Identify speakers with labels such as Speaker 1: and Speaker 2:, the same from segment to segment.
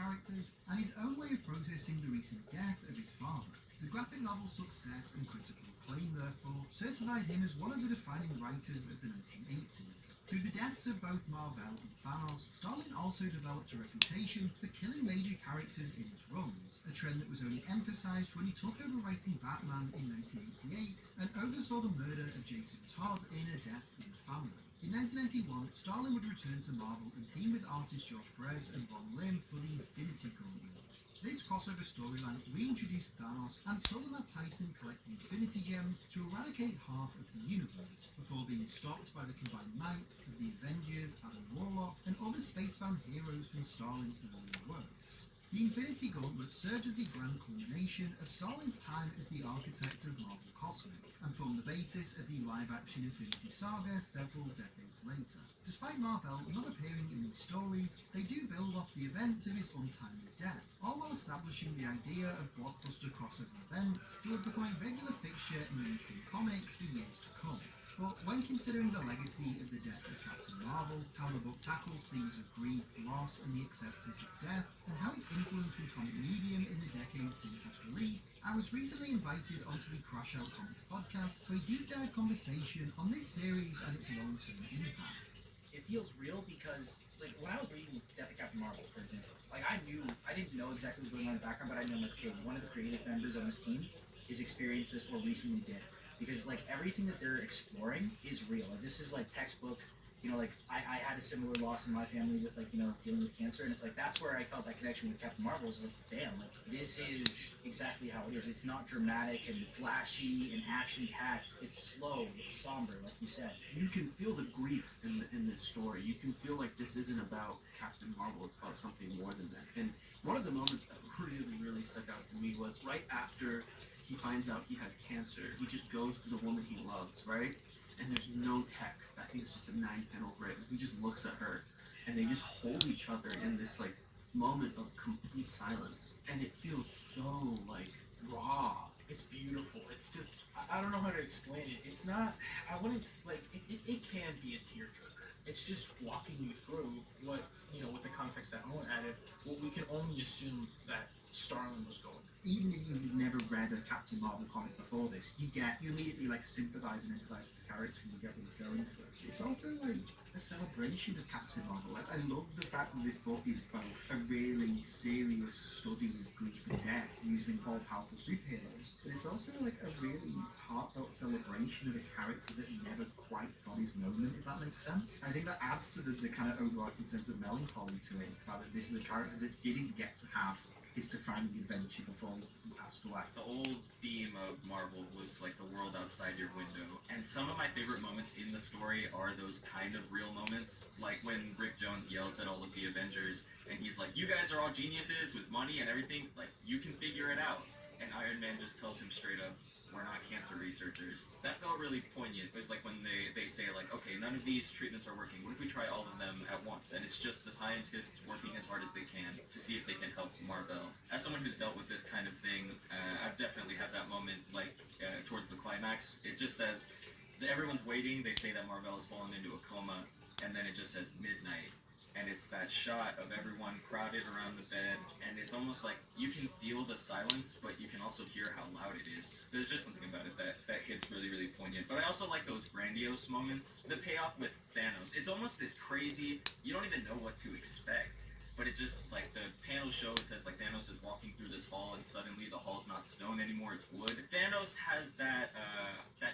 Speaker 1: characters, and his own way of processing the recent death of his father. The graphic novel's success and critical acclaim, therefore, certified him as one of the defining writers of the 1980s. Through the deaths of both Mar-Vell and Thanos, Starlin also developed a reputation for killing major characters in his runs, a trend that was only emphasized when he took over writing Batman in 1988 and oversaw the murder of Jason Todd in A Death in the Family. In 1991, Starlin would return to Marvel and team with artist George Perez and Ron Lim for the Infinity Gauntlet. This crossover storyline reintroduced Thanos and told that Titan collect the Infinity Gems to eradicate half of the universe, before being stopped by the combined might of the Avengers, Adam Warlock, and other space-bound heroes from Starlin's earlier works. The Infinity Gauntlet served as the grand culmination of Starlin's time as the architect of Marvel Cosmic, and formed the basis of the live-action Infinity Saga several decades later. Despite Mar-Vell not appearing in these stories, they do build off the events of his untimely death, all while establishing the idea of blockbuster crossover events that would become a regular fixture in mainstream comics for years to come. But when considering the legacy of the death of Captain Marvel, how the book tackles themes of grief, loss, and the acceptance of death, and how it's influenced the comic medium in the decades since its release, I was recently invited onto the Crash Out Comics podcast for a deep dive conversation on this series and its long-term impact.
Speaker 2: It feels real because, like, when I was reading Death of Captain Marvel, for example, like, I didn't know exactly what was going on in the background, but I know, like, okay, one of the creative members on this team is experienced this or recently did. Because, like, everything that they're exploring is real. Like, this is, like, textbook, you know, like, I had a similar loss in my family with, like, you know, dealing with cancer, and it's like, that's where I felt that connection with Captain Marvel. Is like, damn, like, this is exactly how it is. It's not dramatic and flashy and action-packed. It's slow, it's somber, like you said.
Speaker 3: You can feel the grief in this story. You can feel like this isn't about Captain Marvel, it's about something more than that. And one of the moments that really stuck out to me was right after he finds out he has cancer, he just goes to the woman he loves, right? And there's no text. I think it's just a 9-panel grid. He just looks at her, and they just hold each other in this, like, moment of complete silence. And it feels so, like, raw.
Speaker 4: It's beautiful. It's just, I don't know how to explain it. It's not, I wouldn't, like, it can be a tearjerker. It's just walking you through what, you know, with the context that Owen added, what we can only assume that Starlin was going through.
Speaker 1: Even if you've never read a Captain Marvel comic before this, you immediately, like, sympathise and empathise with the character and you get what he's going through. It's also, like, a celebration of Captain Marvel. Like, I love the fact that this book is both a really serious study of grief and death using all-powerful superheroes, but it's also, like, a really heartfelt celebration of a character that never quite got his moment, if that makes sense. I think that adds to the kind of overarching sense of melancholy to it, the fact that this is a character that didn't get to have his defining adventure before he passed away.
Speaker 5: The old theme of Marvel was like the world outside your window, and some of my favorite moments in the story are those kind of real moments, like when Rick Jones yells at all of the Avengers, and he's like, "You guys are all geniuses with money and everything, like, you can figure it out," and Iron Man just tells him straight up, "We're not cancer researchers." That felt really poignant. It was like when they say, like, okay, none of these treatments are working. What if we try all of them at once? And it's just the scientists working as hard as they can to see if they can help Mar-Vell. As someone who's dealt with this kind of thing, I've definitely had that moment, like, towards the climax. It just says, everyone's waiting. They say that Mar-Vell has fallen into a coma, and then it just says midnight. And it's that shot of everyone crowded around the bed, and it's almost like you can feel the silence, but you can also hear how loud it is. There's just something about it that hits really poignant. But I also like those grandiose moments. The payoff with Thanos, it's almost this crazy, you don't even know what to expect. But it just, like, the panel show, it says, like, Thanos is walking through this hall, and suddenly the hall's not stone anymore, it's wood. Thanos has that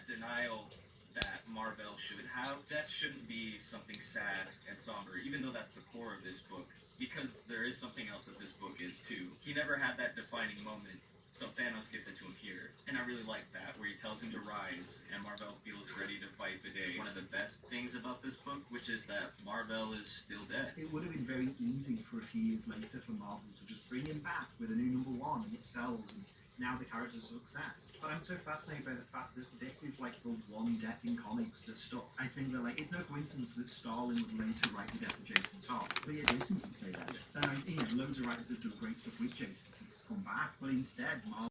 Speaker 5: denial that Mar-Vell should have. That shouldn't be something sad and somber, even though that's the core of this book, because there is something else that this book is too. He never had that defining moment, so Thanos gives it to him here, and I really like that, where he tells him to rise, and Mar-Vell feels ready to fight the day. One of the best things about this book, which is that Mar-Vell is still dead.
Speaker 1: It would have been very easy for a few years later for Marvel to just bring him back with a new #1 and it sells, and now the character's a success. But I'm so fascinated by the fact that this is, like, the one death in comics that stuck. I think that, like, it's no coincidence that Starlin would later write the death of Jason Todd. But yeah, Jason can stay there. You know, loads of writers that do great stuff with Jason can come back, but instead, Marvel